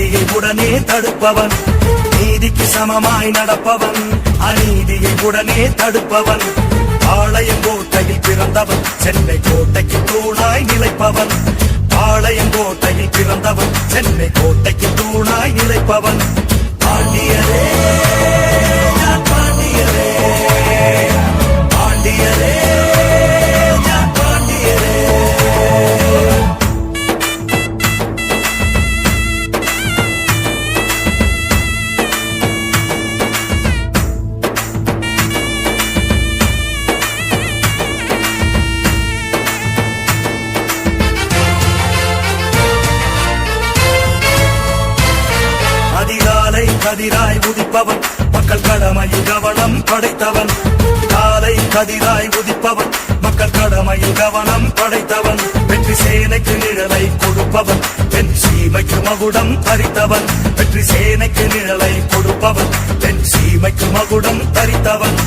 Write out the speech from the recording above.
அநீதியை உடனே தடுப்பவன், நீதிக்கு சமமாய் நடப்பவன், அநீதியை உடனே தடுப்பவன். பாளையங்கோட்டையில் பிறந்தவன், சென்னை கோட்டைக்கு தூணாய் நிலைப்பவன். பாளையங்கோட்டையில் பிறந்தவன், சென்னை கோட்டைக்கு தூணாய் நிலைப்பவன். பாண்டியரே பாண்டியரே பாண்டியரே பாண்டியரே. அதிகாலை கதிராய் உதிப்பவன், மக்கள் கடமையில் கவனம் படைத்தவன். காலை கதிராய் உதிப்பவன், மக்கள் கடமையில் கவனம் படைத்தவன். வெற்றி சேனைக்கு நிழலை கொடுப்பவன், வெற்றி சீமைக்கு மகுடம் தரித்தவன். வெற்றி சேனைக்கு நிழலை கொடுப்பவன், வெற்றி சீமைக்கு மகுடம் தரித்தவன்.